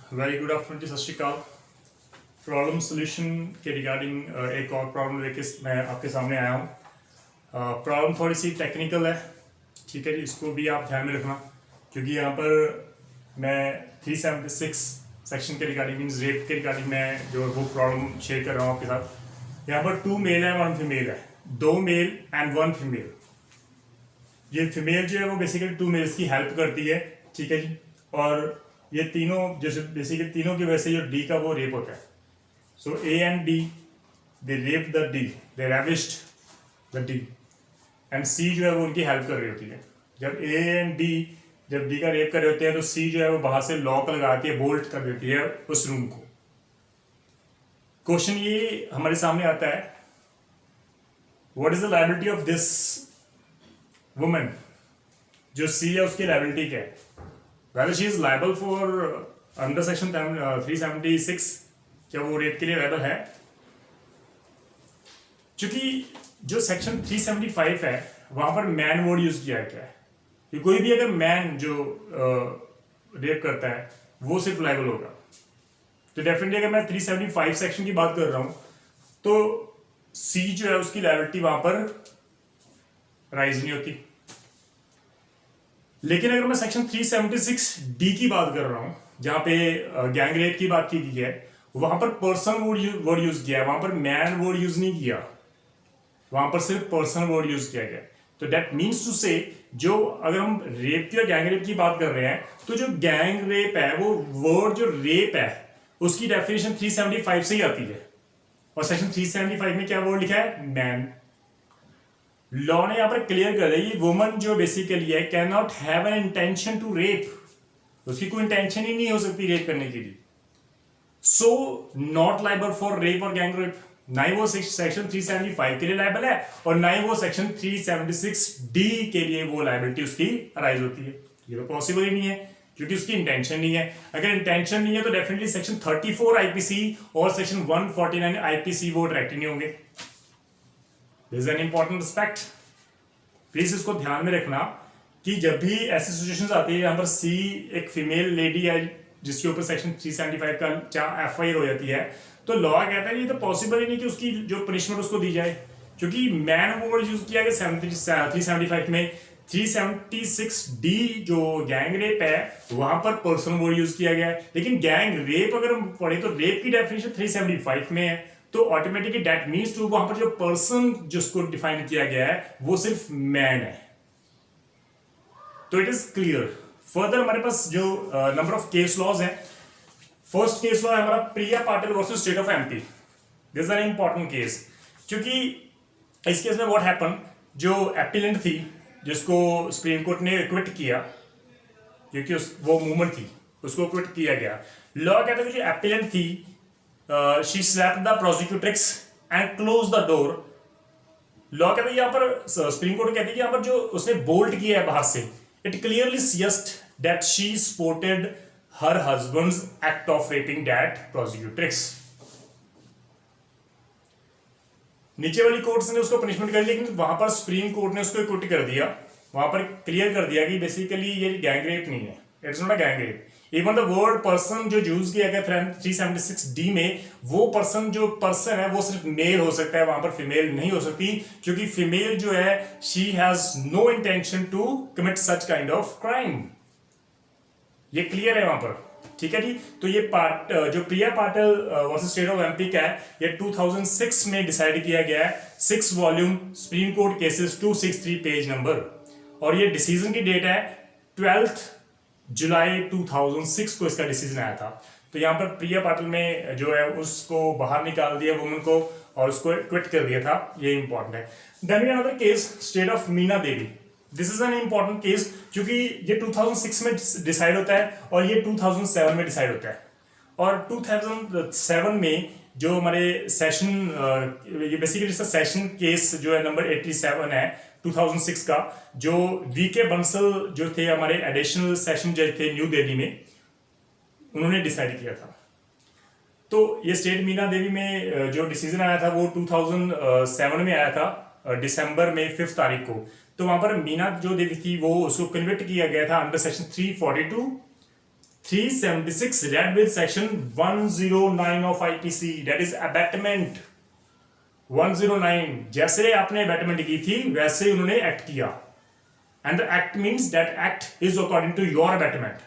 Very good afternoon जी, सत श्रीकाल। Problem solution के regarding एक और प्रॉब्लम लेके मैं आपके सामने आया हूँ। प्रॉब्लम थोड़ी सी टेक्निकल है, ठीक है जी, इसको भी आप ध्यान में रखना, क्योंकि यहाँ पर मैं 376 सेक्शन के रिगार्डिंग मीन्स रेप के रिगार्डिंग मैं जो वो प्रॉब्लम शेयर कर रहा हूँ आपके साथ। यहाँ पर 2 मेल है 1 फीमेल है, 2 मेल एंड 1 फीमेल। ये फीमेल जो है वो बेसिकली 2 मेल्स की हेल्प करती है, ठीक है जी। और ये तीनों जैसे बेसिकली तीनों की वजह से जो डी का वो रेप होता है। So A and D they rape the D, they ravished the D, and C जो है वो उनकी हेल्प कर रही होती है। जब ए एंड डी जब डी का रेप कर रहे होते हैं तो सी जो है वो बाहर से लॉक लगा के बोल्ट कर देती है उस रूम को। क्वेश्चन ये हमारे सामने आता है, what is the liability of this woman? जो सी है उसकी लायबिलिटी क्या है? whether she is liable for under section 376, क्या वो रेप के लिए लायबल है? क्योंकि जो सेक्शन 375 है वहां पर मैन वर्ड यूज किया है। क्या है कि कोई भी अगर मैन जो रेप करता है वो सिर्फ लायबल होगा। तो डेफिनेटली अगर मैं 375 सेक्शन की बात कर रहा हूं तो सी जो है उसकी लायबिलिटी वहां पर राइज नहीं होती। लेकिन अगर मैं सेक्शन 376 डी की बात कर रहा हूं जहां पे गैंग रेप की बात की गई है, वहां पर पर्सन वर्ड यूज किया है, वहां पर मैन वर्ड यूज नहीं किया, वहां पर सिर्फ पर्सन वर्ड यूज किया गया। तो दैट मीन्स टू से जो अगर हम रेप की और गैंग रेप की बात कर रहे हैं तो जो गैंग रेप है वो वर्ड जो रेप है उसकी डेफिनेशन 375 से ही आती है। और सेक्शन 375 में क्या वर्ड लिखा है? मैन। लॉ ने यहां पर क्लियर कर दिया, वुमन जो बेसिकली है can not have an intention to rape, उसकी कोई इंटेंशन ही नहीं हो सकती रेप करने के लिए। So not liable for rape और गैंग रेप। ना ही वो सेक्शन 375 के लिए लाइबल है और ना ही वो सेक्शन 376 डी के लिए वो लाइबिलिटी उसकी अराइज होती है। ये तो पॉसिबल ही नहीं है क्योंकि उसकी इंटेंशन नहीं है। अगर इंटेंशन नहीं है तो डेफिनेटली सेक्शन 34 आईपीसी और सेक्शन 149 आईपीसी वो डायरेक्ट नहीं होंगे। This is an important aspect, please इसको ध्यान में रखना कि जब भी ऐसी सिचुएशंस आती है यहाँ पर सी एक फीमेल लेडी है जिसके ऊपर सेक्शन 375 का एफआईआर हो जाती है, तो लॉ कहता है ये तो पॉसिबल ही नहीं कि उसकी जो पनिशमेंट उसको दी जाए, क्योंकि मैन वर्ड यूज किया गया 375 में। 376 डी जो गैंग रेप है वहां पर पर्सन वर्ड यूज किया गया है, लेकिन गैंग रेप अगर हम पढ़े तो रेप की डेफिनेशन 375 में है। तो ऑटोमेटिकली दैट मीन्स टू वहां पर जो पर्सन जिसको डिफाइन किया गया है वो सिर्फ मैन है। तो इट इज क्लियर। फर्दर हमारे पास जो नंबर ऑफ केस लॉज हैं, फर्स्ट केस लॉ है हमारा Priya Patil versus state of MP. This is an important case, क्योंकि इस केस में व्हाट हैपन, जो एपिलेंट थी जिसको सुप्रीम कोर्ट ने एक्विट किया क्योंकि वो मूवमेंट थी, उसको एक्विट किया गया। लॉ कहता है कि जो एपिलेंट थी she slapped the prosecutrix and closed the door। Law कहता है यहाँ पर सुप्रीम कोर्ट कहती है यहाँ पर जो उसने बोल्ट किया है बाहर से, it clearly suggest that she supported her husband's act of rapping that prosecutrix। नीचे वाली कोर्ट्स ने उसको पनिशमेंट कर ली, लेकिन वहां पर सुप्रीम कोर्ट ने उसको एक्विट कर दिया, वहां पर क्लियर कर दिया कि बेसिकली ये गैंग रेप नहीं है, it's not a gang rape. Even the word person जो यूज किया गया 376 डी में, वो पर्सन जो पर्सन है वो सिर्फ मेल हो सकता है, वहां पर फीमेल नहीं हो सकती, क्योंकि फीमेल जो है she has no intention to commit such kind of crime. ये क्लियर है वहां पर, ठीक है जी। तो ये पार्ट जो Priya Patil versus state of MP का है, ये 2006 में डिसाइड किया गया है, 6 volume supreme court cases 263 page number, और ये डिसीजन की डेट है 12 जुलाई 2006 को इसका डिसीजन आया था। तो यहाँ पर प्रिया पाटिल में जो है उसको बाहर निकाल दिया वुमन को और उसको क्विट कर दिया था, ये इंपॉर्टेंट है। Then another case state of Meena Devi. This is an important case क्योंकि ये 2006 में डिसाइड होता है और ये 2007 में डिसाइड होता है। और 2007 में जो हमारे सेशन ये बेसिकली सेशन केस जो है नंबर 87 है 2006 का, जो वीके बंसल जो थे हमारे एडिशनल सेशन जज थे न्यू दिल्ली में, उन्होंने डिसाइड किया था। तो ये स्टेट मीना देवी में जो डिसीजन आया था वो 2007 में आया था दिसंबर में 5 तारीख को। तो वहां पर मीना जो देवी थी वो उसको कन्विक्ट किया गया था under section 342 376 read with section 109 of IPC, that is abatement 109। जैसे आपने अबैटमेंट की थी वैसे उन्होंने एक्ट किया, and the act means that act is according to your abetment,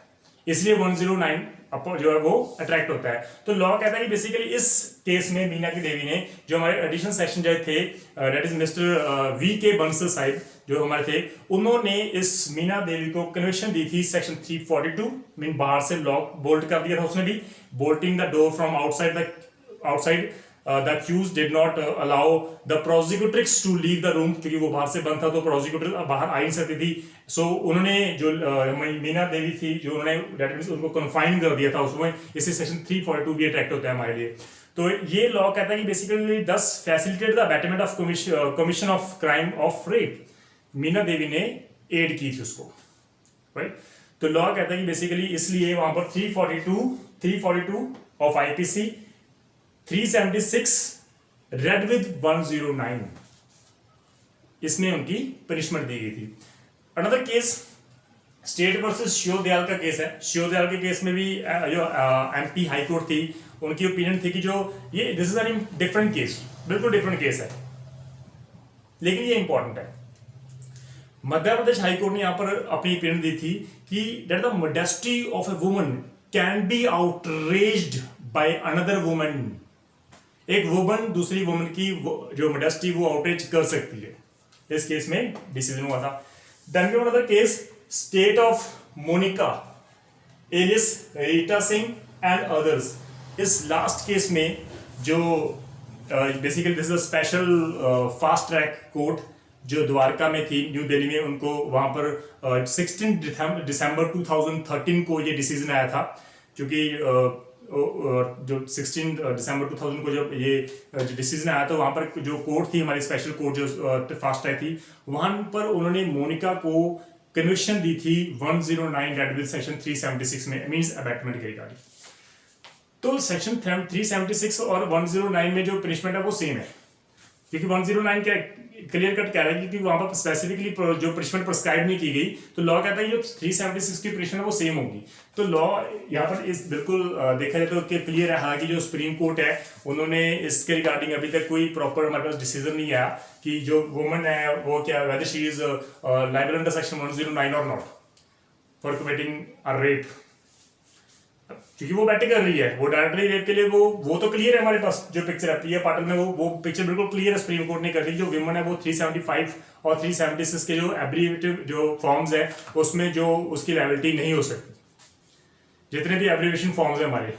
इसलिए 109 जो है वो अट्रैक्ट होता है। तो लॉ कहता है कि बेसिकली इस केस में मीना की देवी ने जो हमारे एडिशनल सेक्शन जो थे, दैट इज मिस्टर वी के बंसल साहिब जो हमारे थे, उन्होंने इस मीना देवी को कन्विक्शन दी थी सेक्शन 342, मीन बाहर से लॉक बोल्ट कर दिया था उसने भी, bolting the door from outside the accused did not allow the prosecutrix to leave the room, क्योंकि वो बाहर से बंद था तो प्रोसिक्यूटर बाहर आ नहीं सकती थी। सो उन्होंने जो मीना देवी थी जो उन्होंने दैट मींस उनको कन्फाइन कर दिया था उसमें, इसी सेक्शन 342 भी अट्रैक्ट होता है हमारे लिए। तो ये लॉ कहता है कि basically does facilitate the abetment of commission of crime of rape, Meena Devi ने एड की थी उसको, राइट। तो लॉ कहता है कि बेसिकली इसलिए वहां पर 342 ऑफ आईपीसी 376 रेड विद 109, इसमें उनकी पनिशमेंट दी गई थी। Another case state versus Shivdayal का केस है। शिवदयाल के केस में भी जो एमपी हाई कोर्ट थी उनकी ओपिनियन थी कि जो ये this is an different case, बिल्कुल डिफरेंट केस है, लेकिन ये इंपॉर्टेंट है। मध्य प्रदेश हाई कोर्ट ने यहां पर अपनी ओपिनियन दी थी कि that the modesty of a woman can be outraged by another woman, एक वुमन दूसरी वुमन की जो मोडेस्टी वो आउटरेज कर सकती है। इस केस में डिसीजन हुआ था। Then we another case state of Monika alias Rita Singh and others. इस लास्ट केस में जो basically this is a special fast track court जो द्वारका में थी न्यू दिल्ली में, उनको वहां पर 16 दिसंबर 2013 को ये डिसीजन आया था, क्योंकि जो 16 दिसंबर 2000 को जब ये जो डिसीजन आया था वहां पर जो कोर्ट थी हमारी स्पेशल कोर्ट जो फास्ट ट्रैक थी, वहां पर उन्होंने मोनिका को कन्विक्शन दी थी 109 रेड विद सेक्शन 376 में, मींस अबैटमेंट के रिगार्डिंग। तो सेक्शन 376 और 109 में जो पनिशमेंट है वो सेम है, क्योंकि 109 क्या क्लियर कट कह रहा है कि वहां पर स्पेसिफिकली जो पनिशमेंट प्रिस्क्राइब नहीं की गई, तो लॉ कहता है जो 376 की पनिशमेंट है वो सेम होगी। तो लॉ यहाँ पर इस बिल्कुल देखा जाए तो क्लियर है। हालांकि जो सुप्रीम कोर्ट है उन्होंने इसके रिगार्डिंग अभी तक कोई प्रॉपर हमारे पास डिसीजन नहीं आया कि जो वुमन है वो क्या whether she is liable under section 109 और not for committing a rape, क्योंकि वो बैटिंग कर रही है, वो डायरेक्टली रेप के लिए वो तो क्लियर है हमारे पास जो पिक्चर है प्रिया पाटिल में, वो पिक्चर बिल्कुल क्लियर है, सुप्रीम कोर्ट ने कर दी। जो विमन है वो 375 और 376 के जो एब्रीवेटिव जो फॉर्म्स है उसमें जो उसकी लायबिलिटी नहीं हो सकती। जितने भी एब्रीवेशन फॉर्म्स है हमारे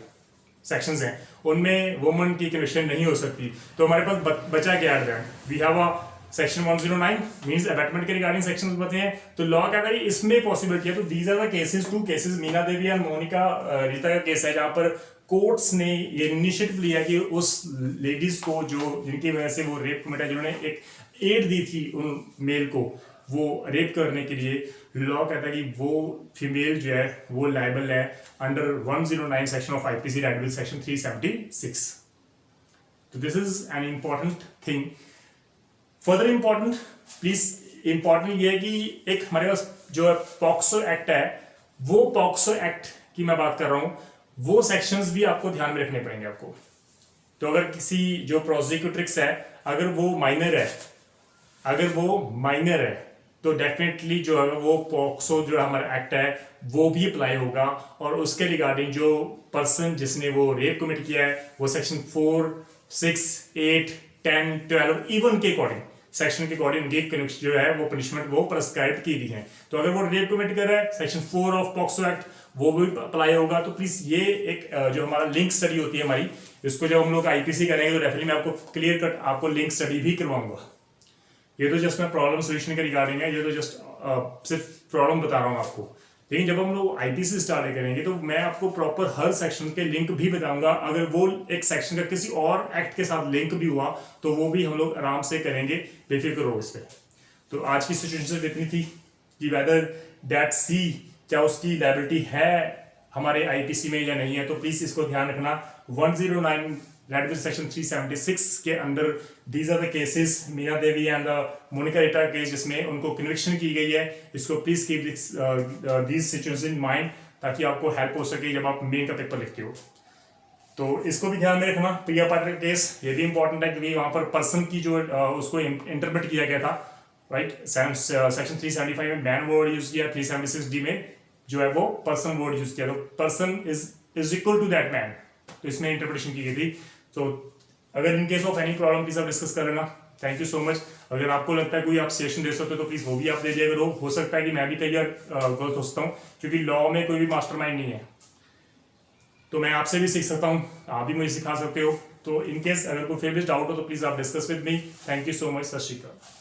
सेक्शंस हैं उनमें वुमन की कन्विक्शन नहीं हो सकती। तो हमारे पास बचा क्या है, we have a section 109 means abetment के रिगार्डिंग सेक्शंस बचे हैं। तो लॉ कहता है इसमें पॉसिबिलिटी है। तो these are the cases, two cases, Meena Devi and Monika Rita का केस है, जहां पर कोर्ट्स ने ये इनिशिएटिव लिया कि उस लेडीज को जो जिनकी वजह से वो रेप कमिट है, जिन्होंने एक एड दी थी उन मेल को वो रेप करने के लिए, लॉ कहता है कि वो फीमेल जो है वो लायबल है under 109 section of IPC read with section 376। तो this is an important thing. Further important ये है कि एक हमारे पास जो पॉक्सो एक्ट है, वो पॉक्सो एक्ट की मैं बात कर रहा हूं, वो सेक्शंस भी आपको ध्यान में रखने पड़ेंगे आपको। तो अगर किसी जो प्रोसिक्यूट्रिक्स है अगर वो माइनर है तो डेफिनेटली जो है वो पॉक्सो जो हमारा एक्ट है वो भी अप्लाई होगा, और उसके रिगार्डिंग जो पर्सन जिसने वो रेप कमिट किया है वो सेक्शन 4, 6, 8, 10, 12 इवन के अकॉर्डिंग सेक्शन के अकॉर्डिंग उनकी कन्विक्शन जो है वो पनिशमेंट वो प्रिस्क्राइब की गई है। तो अगर वो रेप कमिट कर रहा है सेक्शन 4 ऑफ पॉक्सो एक्ट वो भी अप्लाई होगा। तो प्लीज ये एक जो हमारा लिंक स्टडी होती है हमारी, इसको जब हम लोग आईपीसी करेंगे तो डेफिनेटली मैं आपको क्लियर कट आपको लिंक स्टडी भी करवाऊंगा। ये तो जस्ट मैं प्रॉब्लम सोल्यूशन के रिगार्डिंग है, ये तो जस्ट सिर्फ प्रॉब्लम बता रहा हूँ आपको, लेकिन जब हम लोग आईपीसी स्टार्ट करेंगे तो मैं आपको प्रॉपर हर सेक्शन के लिंक भी बताऊंगा। अगर वो एक सेक्शन का किसी और एक्ट के साथ लिंक भी हुआ तो वो भी हम लोग आराम से करेंगे, बेफिक्र रहो इस पे। तो आज की सिचुएशन इतनी थी कि वेदर दैट सी क्या उसकी लायबिलिटी है हमारे आईपीसी में या नहीं है, तो प्लीज इसको ध्यान रखना। 109 रेड विद सेक्शन 376 के अंदर these are the cases, Meena Devi and Monika Rita case जिसमें उनको कन्विक्शन की गई है। इसको please keep these situations in mind. ताकि आपको हेल्प हो सके जब आप मेन का पेपर लिखते हो। तो इसको भी ध्यान में रखना। प्रिया पाटिल केस ये भी इंपॉर्टेंट है क्योंकि वहाँ पर पर्सन की जो उसको इंटरप्रेट किया गया था, राइट। सेक्शन 375 में मैन वर्ड यूज किया, 376D में जो है वो पर्सन वर्ड यूज किया, तो person is equal to that man, तो इसमें इंटरप्रिटेशन की गई थी। तो अगर in case of any problem please आप डिस्कस कर लेना। Thank you so much. अगर आपको लगता है कोई आप सेशन दे सकते हो तो प्लीज वो भी आप दे दिया करो। हो सकता है कि मैं भी कई बार गलत हो सकता हूँ क्योंकि लॉ में कोई भी मास्टरमाइंड नहीं है, तो मैं आपसे भी सीख सकता हूँ, आप भी मुझे सिखा सकते हो। तो इन केस अगर कोई फेवरेट डाउट हो तो प्लीज आप discuss with me. Thank you so much. सत श्री अकाल।